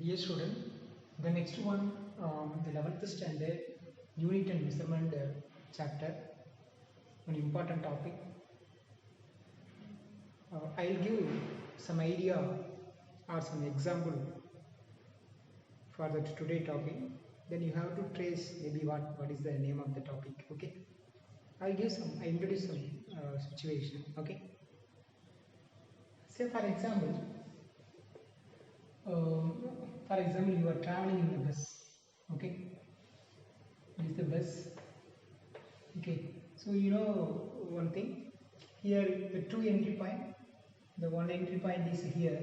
Dear student, the next one, the 11th standard unit and measurement chapter, an important topic. I'll give some idea or some example for the today topic. Then you have to trace maybe what is the name of the topic. Okay, I introduce some situation. Okay, say for example, you are traveling in the bus. Okay, this is the bus. Okay, so you know one thing, here the two entry point, the one entry point is here.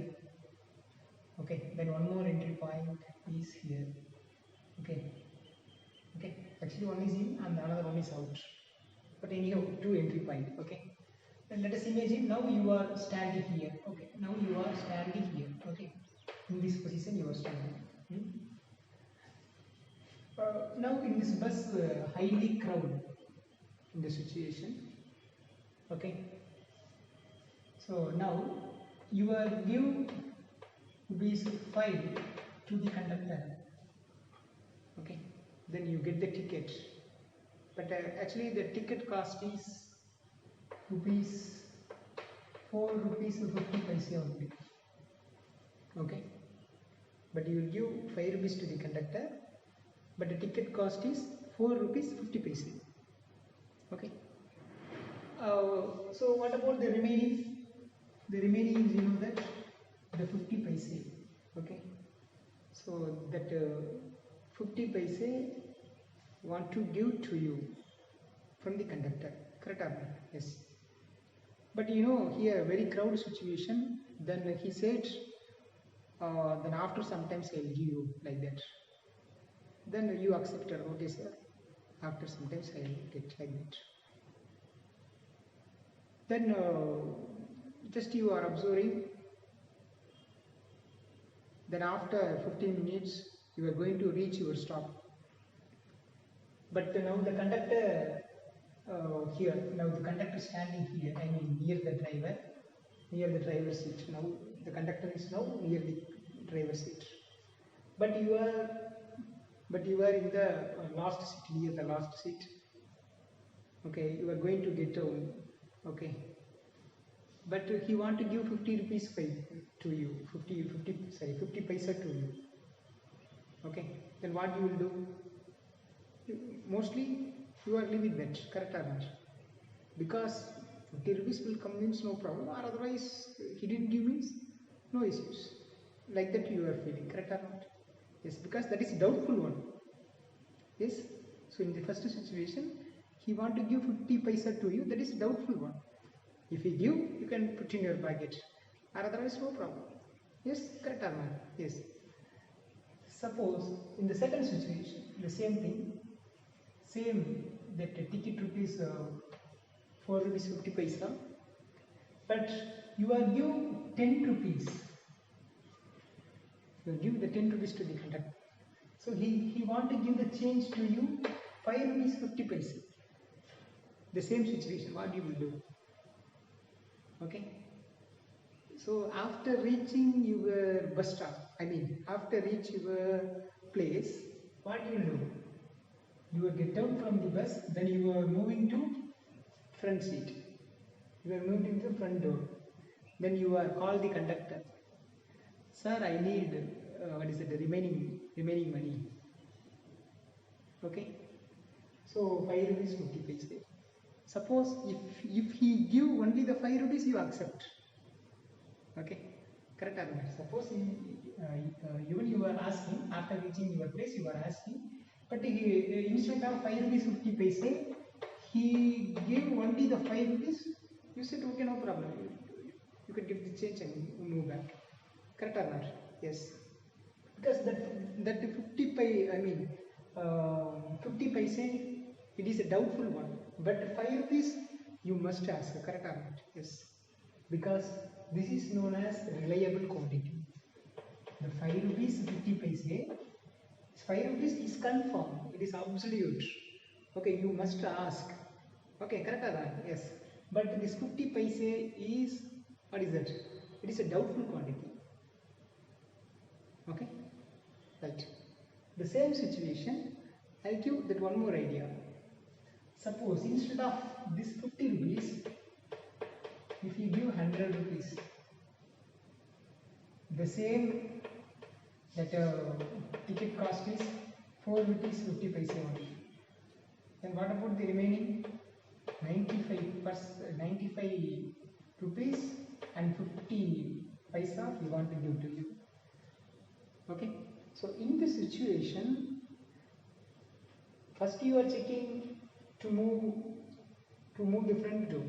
Okay, then one more entry point is here. Okay, actually one is in and the another one is out, but anyhow two entry point. Okay, and let us imagine now you are standing here. Okay, now you are standing here. Okay, in this position you are standing. Now in this bus, highly crowded in the situation. Okay, so now you are give rupees 5 to the conductor. Okay, then you get the ticket, but actually the ticket cost is rupees 4 rupees 50 paise only. Okay, but you will give 5 rupees to the conductor, but the ticket cost is 4 rupees 50 paise. Okay, so what about the remaining? The remaining is, you know, that the 50 paise. Okay, so that 50 paise want to give to you from the conductor, correct or not? Yes, but you know here very crowded situation, then he said then after sometimes I will give you, like that. Then you accepted, okay sir, after sometimes I will get, like that. Then just you are observing, then after 15 minutes you are going to reach your stop, but now the conductor here, now the conductor standing here, I mean near the driver's seat. Now the conductor is now near the driver's seat, but you are in the last seat, near the last seat. Okay, you are going to get down. Okay, but he want to give 50 rupees to you, 50 paise to you. Okay, then what you will do? Mostly you are leaving that, correct or not? Because 50 rupees will come means no problem, or otherwise he didn't give means no issues. Like that you are feeling, correct or not? Yes, because that is doubtful one. Yes, so in the first situation he want to give 50 paise to you, that is doubtful one. If he give, you can put in your pocket, or otherwise no problem. Yes, correct or not? Yes. Suppose in the second situation, the same thing, same that ticket rupees 4 rupees 50 paise, but you are give 10 rupees. You give the 10 rupees to the conductor. So he want to give the change to you 5 rupees 50 paise. The same situation, what you will do? Okay. So after reaching your bus stop, I mean after reach your place, what you will do? You will get down from the bus, then you are moving to front seat. You are moving to the front door. Then you are call the conductor. Sir, I need the remaining money. Okay. So 5 rupees 50 paise. Suppose if he give only the 5 rupees, you accept. Okay, correct or not? Suppose even you are asking, after reaching your place you are asking, but he, instead of 5 rupees 50 paise, he gave only the 5 rupees. You said okay, no problem, you can give the change and move back, correct or not? Yes, because that 50 paise, it is a doubtful one, but 5 rupees you must ask, correct or not? Yes, because this is known as reliable quantity. The 5 rupees 50 paise, 5 rupees is confirmed, it is absolute. Okay, you must ask. Okay, correct or not? Yes, but this 50 paise is, what is that? It is a doubtful quantity. Okay, Right. The same situation, I'll give that one more idea. Suppose instead of this 50 rupees, if you give 100 rupees, the same that ticket cost is 4 rupees 50 paise only. Then what about the remaining 95 rupees and 50 paisa we want to give to you. Okay. So in this situation, first you are checking to move the front door.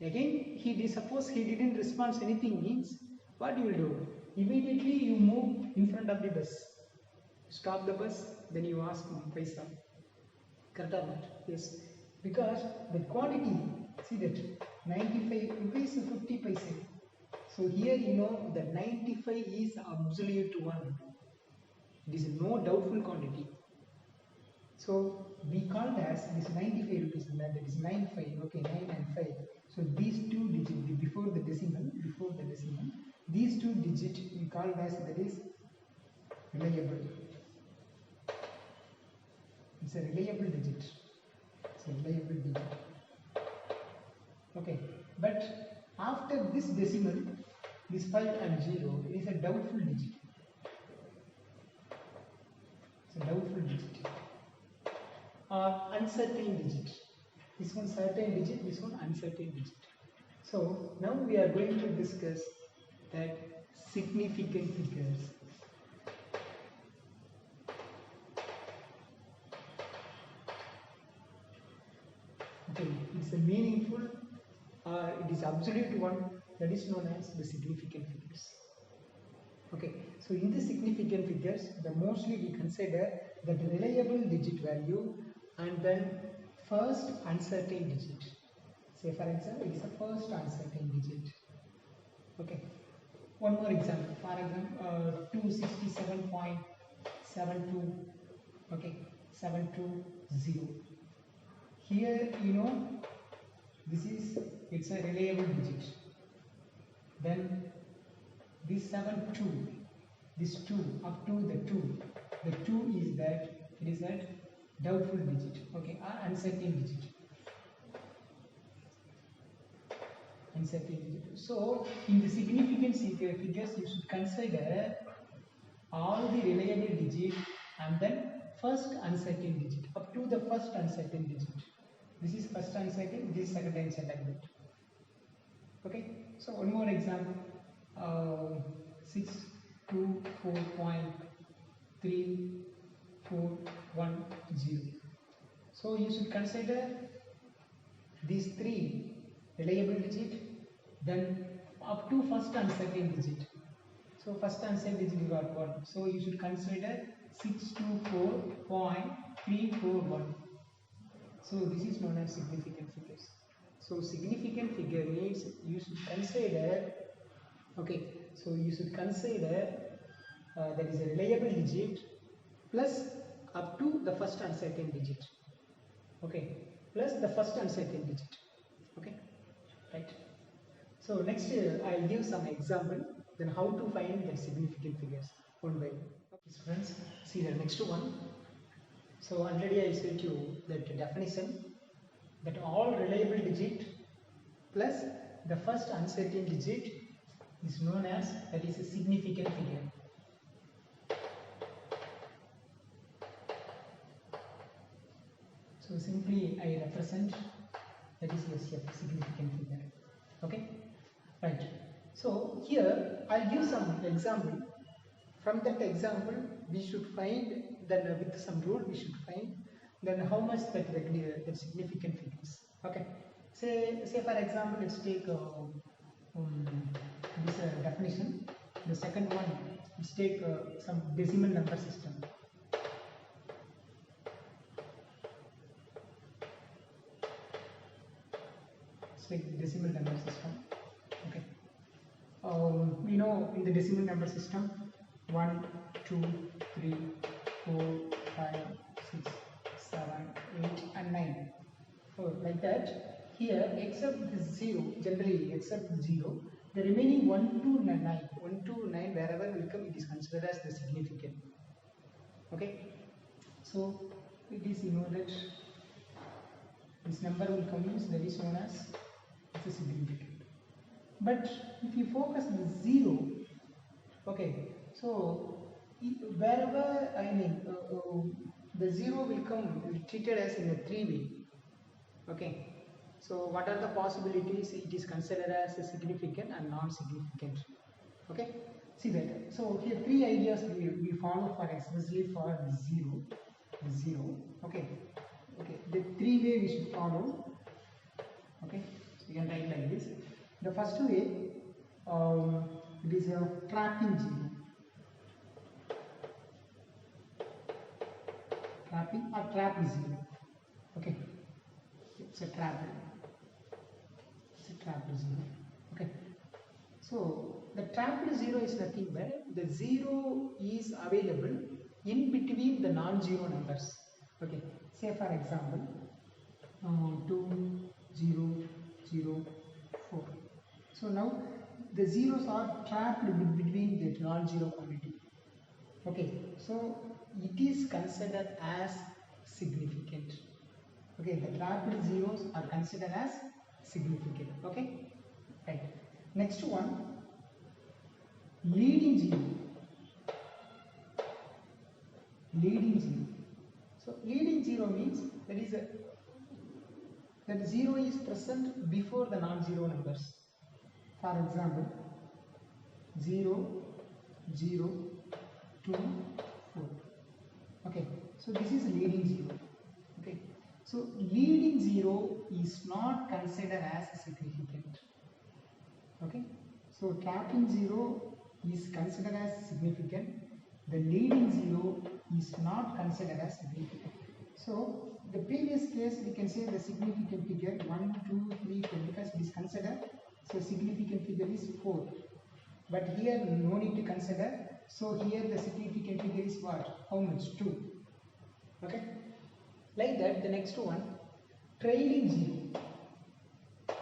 Again, suppose he didn't respond anything, means what you will do? Immediately you move in front of the bus. Stop the bus, then you ask paisa. Correct or not? Yes. Because the quantity, see that 95 rupees 50 paise. So here you know that 95 is absolute one. It is no doubtful quantity. So we call as this 95 rupees, that is 95, okay, 9 and 5. So these two digits before the decimal, these two digits we call as, that is reliable. It's a reliable digit. Okay, but after this decimal, this 5 and 0 is a doubtful digit. It's a doubtful digit. Or uncertain digit. This one certain digit, this one uncertain digit. So now we are going to discuss that significant figures. Okay, it's a meaningful or it is absolute one, that is known as the significant figures. Okay, so in the significant figures, the mostly we consider the reliable digit value and then first uncertain digit. Say for example, it is the first uncertain digit. Okay, one more example. For example, 267.72. Okay, 720. Here you know it's a reliable digit. Then this 72, this 2 up to the 2 is that it is that doubtful digit, okay, or uncertain digit. So in the significant figures you should consider all the reliable digit and then first uncertain digit up to the first uncertain digit. This is first uncertain, this is second uncertain, like that. Okay, so one more example, 624.3410. So you should consider these three reliable digit, then up to first uncertain digit. So first uncertain digit you got 1. So you should consider 624.341. So this is known as significant figures. So significant figure means you should consider, okay, so you should consider that is a reliable digit plus up to the first uncertain digit, okay, plus the first uncertain digit, okay, right. So next I'll give some example, then how to find the significant figures one by one. Okay, friends, see the next one. So already I said to you that definition, that all reliable digit plus the first uncertain digit is known as, that is a significant figure. So simply I represent, that is SF, significant figure. Okay, right. So here I'll give some example. From that example we should find, then with some rule we should find then how much that significant figures. Okay, say for example, let's take this definition. The second one, let's take some decimal number system. It's like decimal number system. Okay, we know in the decimal number system 1, 2, 3, 4, 5, 6, 7, 8 and 9. So like that, here except 0, generally except 0, The remaining 1 to 9, 1 to 9 wherever will come, it is considered as the significant. Okay, so it is that this number will come in, that is known as the significant. But if you focus the 0, okay, so wherever the 0 will come treated as in a 3-way. Okay, so what are the possibilities? It is considered as a significant and non-significant. Okay, see that. So here 3 ideas we follow for especially for the 0. Okay, the 3-way we should follow. Okay, so you can write like this. The first way, it is a trapping 0. Trapping or trap 0. Okay, it's a trap. It's a trap 0. Okay, so the trapped 0 is nothing but the 0 is available in between the non-zero numbers. Okay, say for example 2, 0, 0, 4. So now the zeros are trapped between the non-zero quantity. Okay, so it is considered as significant. Okay, the trapped zeros are considered as significant. Okay, right. Next one, leading 0. Leading 0. So leading 0 means that 0 is present before the non-zero numbers. For example, 0, 0, 2, 4. Okay, so this is leading 0. Okay, so leading 0 is not considered as significant. Okay, so trapping 0 is considered as significant. The leading 0 is not considered as significant. So the previous case we can say the significant figure 1, 2, 3, 4 because it is considered. So significant figure is 4. But here no need to consider. So here the significant figure is what? How much? 2. Okay. Like that, the next one, trailing 0.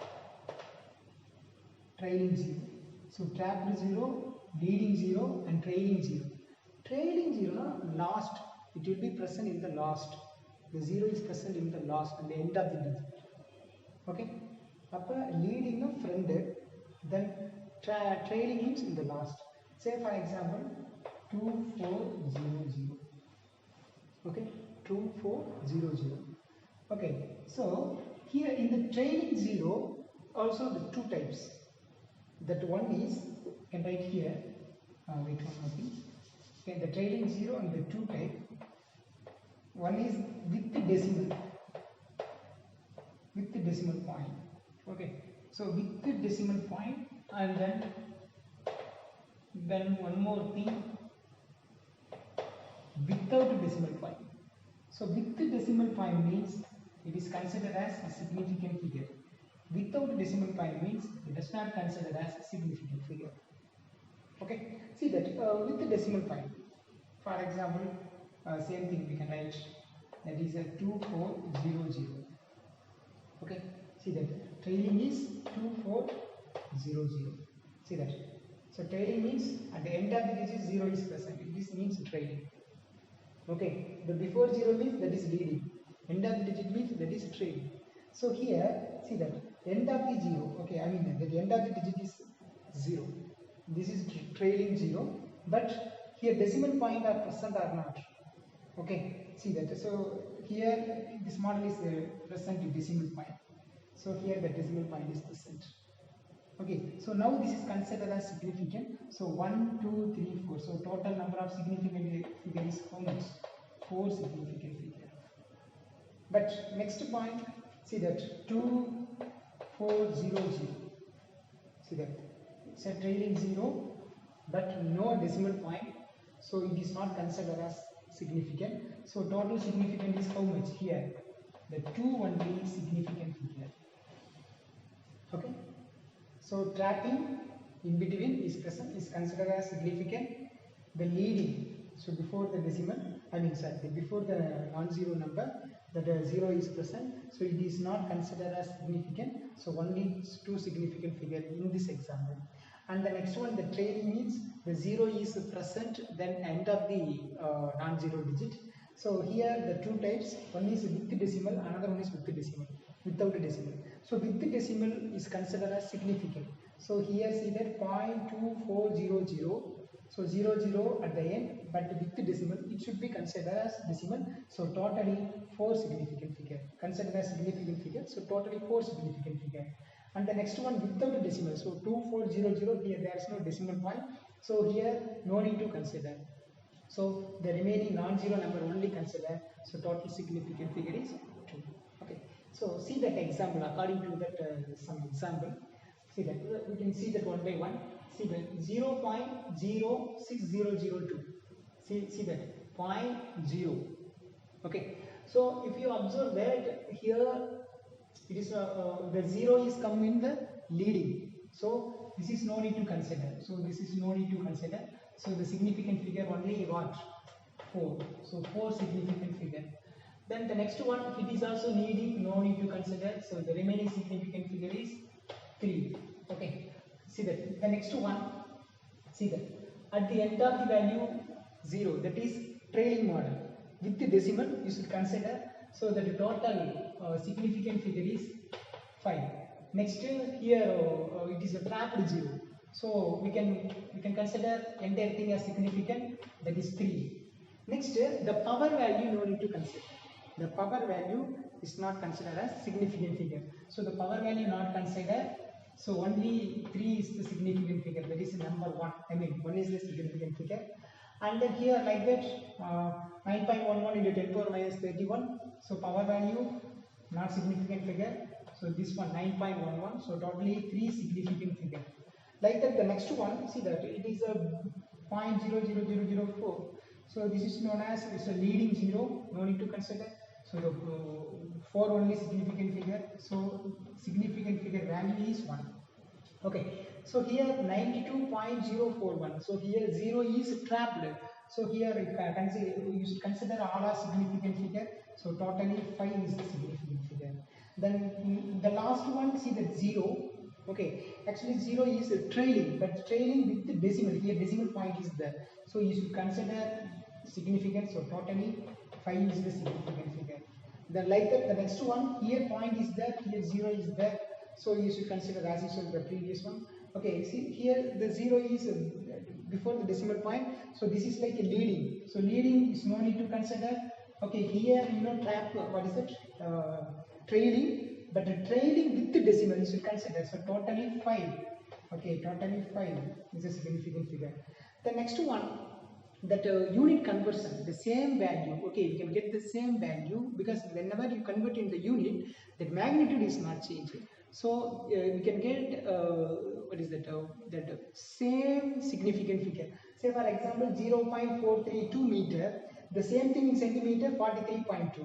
Trailing 0. So trapped 0, leading 0 and trailing 0. Trailing 0, last, it will be present in the last. The 0 is present in the last, at the end of the digit. Okay. Upper leading a friend, then trailing means in the last. Say for example 2, 4, 0, 0. Okay, 2, 4, 0, 0. Okay, so here in the trailing 0 also the 2 types. That one is, you can write here, wait one more thing. Okay, the trailing 0 and the 2 type. One is with the decimal. With the decimal point. Okay, so with the decimal point, and then one more thing, without a decimal point. So with the decimal point means it is considered as a significant figure. Without a decimal point means it is not considered as a significant figure. Okay, see that with the decimal point, for example, same thing we can write, that is a 2, 4, 0, 0. Okay, see that trailing is 2, 4, 0, 0. See that. So trailing means at the end of the digit 0 is present. This means trailing. Okay, the before 0 means that is leading. End of the digit means that is trailing. So here, see that end of the 0. Okay, I mean the end of the digit is 0. This is trailing 0. But here decimal point are present or not. Okay, see that. So here this model is present in decimal point. So here the decimal point is present. Okay, so now this is considered as significant. So 1, 2, 3, 4. So total number of significant figure is how much? 4 significant figure. But next point, see that 2, 4, 0, 0. See that it's a trailing 0, but no decimal point. So it is not considered as significant. So total significant is how much here? The 2 only significant figure. Okay. So trapping in between is present, is considered as significant. The leading, so before the decimal, before the non-zero number, the 0 is present, so it is not considered as significant. So only 2 significant figure in this example. And the next one, the trailing means the 0 is present, then end of the non-zero digit. So here the two types, one is with decimal, another one is with decimal, without a decimal. So with the decimal is considered as significant. So here see that 0.2400, so 00 at the end, but with the decimal it should be considered as decimal. So totally 4 significant figure, considered as significant figure, so totally 4 significant figure. And the next one without a decimal, so 2400, here there is no decimal point, so here no need to consider. So the remaining non-zero number only consider, so total significant figure is 2. Okay, so see that example, according to that some example, see that we can see that one by one. See that 0.06002, see that 0.0. Okay, so if you observe that here it is the 0 is come in the leading, so this is no need to consider, so this is no need to consider. So the significant figure only what? 4, so 4 significant figure. Then the next one, it is also leading, no need to consider, so the remaining significant figure is 3. Okay, see that the next one, see that at the end of the value 0, that is trailing model. With the decimal you should consider, so that the total significant figure is 5. Next here it is a trapped 0, so we can consider entire thing as significant, that is 3. Next the power value no need to consider, the power value is not considered as significant figure, so the power value not considered, so only 3 is the significant figure, that is number 1, I mean 1 is the significant figure. And then here like that 9.11 into 10 power minus 31, so power value not significant figure, so this one 9.11, so totally 3 significant figure. Like that the next one, see that it is a 0.00004, so this is known as, it's a leading 0, no need to consider, so the 4 only significant figure, so significant figure value is 1. Okay, so here 92.041, so here 0 is trapped, so here you should consider all are significant figure, so totally 5 is the significant figure. Then the last one, see that 0, okay, actually 0 is trailing, but trailing with the decimal, here decimal point is there, so you should consider significant, so totally 5 is the significant figure. Then like that the next one, here point is there, here 0 is there, so you should consider as usual the previous one. Okay, see here the 0 is before the decimal point, so this is like a leading, so leading is no need to consider. Okay, here trap, what is it, trailing, but the trailing with the decimal you should consider, so totally 5. Okay, totally 5 is a significant figure. The next one, that unit conversion, the same value, okay, you can get the same value, because whenever you convert in the unit, the magnitude is not changing, so we can get what is that, that same significant figure. Say for example 0.432 meter, the same thing in centimeter 43.2,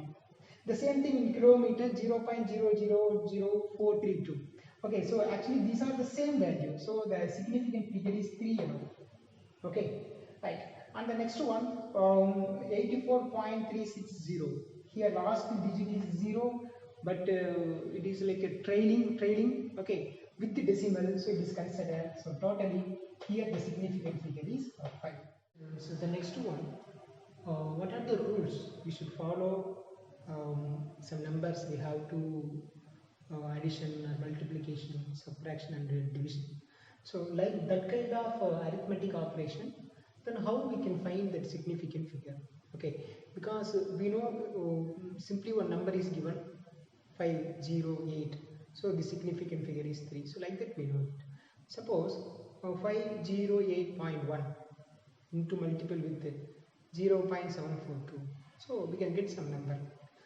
the same thing in kilometer 0.000432. Okay, so actually these are the same value, so the significant figure is 3. Okay, right. And the next one, 84.360. Here last digit is 0, but it is like a trailing. Okay, with the decimal, so it is considered. So totally, here the significant figure is 5. So the next one, what are the rules we should follow? Some numbers we have to addition or multiplication, subtraction, and division. So like that kind of arithmetic operation, then how we can find that significant figure? Okay, because we know simply one number is given 508, so the significant figure is 3, so like that we know it. Suppose 508.1 into multiple with 0.742, so we can get some number,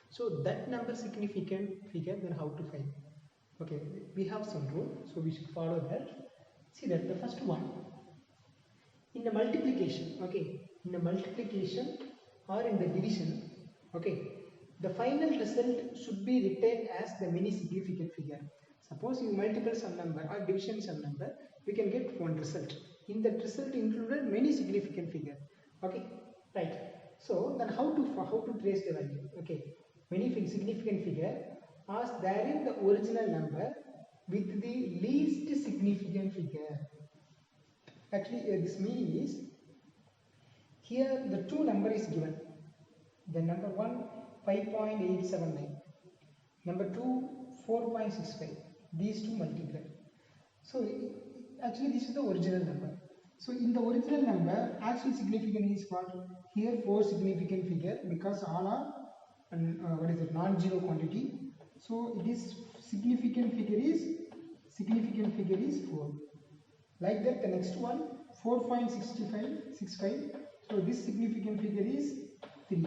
so that number significant figure, then how to find? Okay, we have some rule, so we should follow that. See that the first one, in the multiplication, okay, in the multiplication or in the division, okay, the final result should be written as the many significant figure. Suppose you multiply some number or division some number, we can get one result. In that result included many significant figure. Okay, right. So then how to trace the value? Okay, many significant figure as there in the original number with the least significant figure. Actually, this meaning is, here the two number is given. The number 1 5.879, number 2 4.65. These two multiplied. So actually this is the original number. So in the original number, actual significance is what? Here 4 significant figure, because all are non-zero quantity. So it is significant figure is 4. Like that, the next one 4.65. So this significant figure is 3.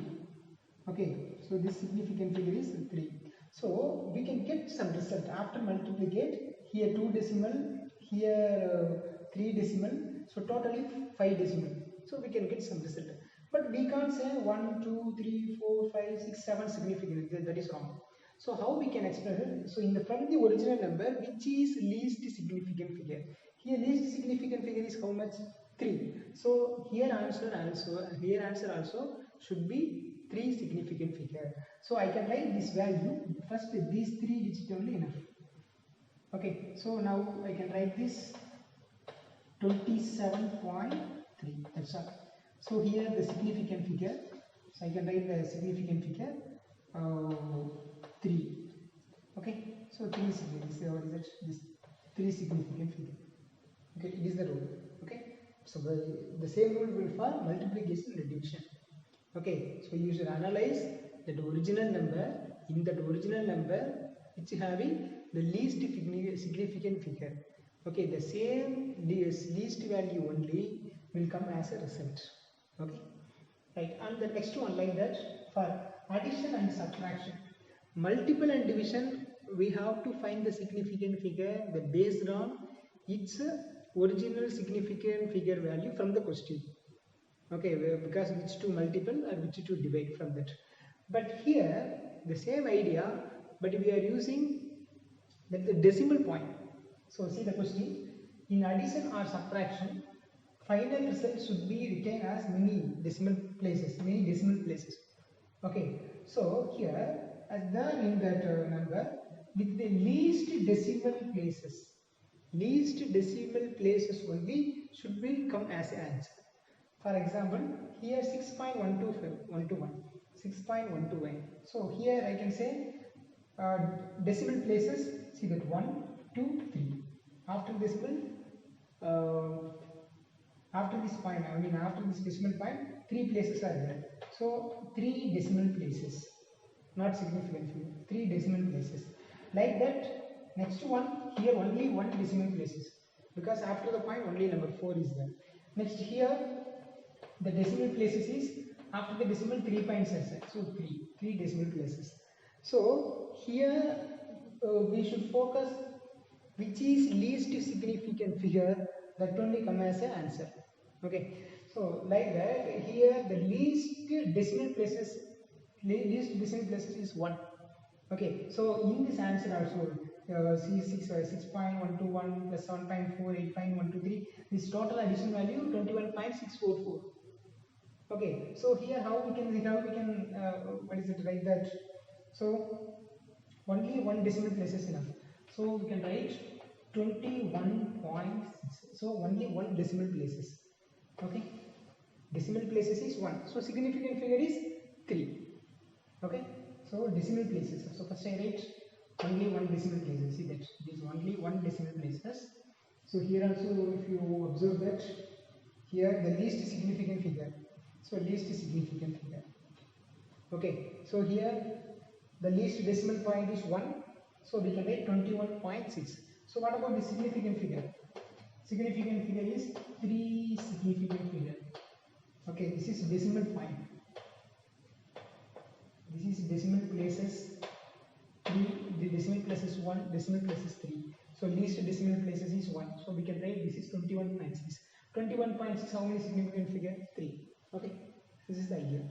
Okay, so this significant figure is 3. So we can get some result after multiplicate. Here 2 decimal, here 3 decimal, so totally 5 decimal. So we can get some result. But we can't say 1, 2, 3, 4, 5, 6, 7 significant. That is wrong. So how we can explain it? So from the original number, which is least significant figure? Here least significant figure is how much? 3. So here answer also should be 3 significant figure. So I can write this value. First these 3 digits only enough. Okay, so now I can write this 27.3. That's all. So here the significant figure. So I can write the significant figure 3. Okay, so 3 significant. So what is it? This 3 significant figure. Okay, it is the rule. Okay, so the same rule will for multiplication and division. Okay, so you should analyze that original number. In that original number, which having the least significant figure. Okay, the same least value only will come as a result. Okay, right. And the next one like that, for addition and subtraction, multiple and division, we have to find the significant figure based on its original significant figure value from the question. Okay, because which to multiple or which to divide from that. But here the same idea, but we are using the decimal point. So see the question, in addition or subtraction, final result should be written as many decimal places. Okay, so here as the in that number with the least decimal places only should be come as an answer. For example, here 6.121. So here I can say decimal places. See that 1, 2, 3. After decimal, after this point, after this decimal point, 3 places are there. So 3 decimal places, not significant figure. 3 decimal places. Like that, next one here only 1 decimal places, because after the point only number 4 is there. Next here the decimal places is after the decimal 3 points are there. So 3 decimal places. So here we should focus which is least significant figure, that only come as an answer. Okay, so like that, here the least decimal places is 1. Okay, so in this answer also C6.121 plus 7.4 8.123, this total addition value 21.644. Okay, so here how we can write that? So only 1 decimal place is enough. So we can write 21.6. So only 1 decimal places. Okay, decimal places is 1. So significant figure is 3. Okay, so decimal places. So first I write only 1 decimal places. See that it is only 1 decimal places. So here also, if you observe that here the least significant figure. So least significant figure. Okay, so here the least decimal point is 1. So we can write 21.6. So what about the significant figure? Significant figure is 3 significant figure. Okay, this is decimal point. This is decimal places 3. The decimal place is 1. Decimal place is 3. So least decimal places is 1. So we can write this is 21.6. 21.6. How many significant figure? 3. Okay, this is the idea.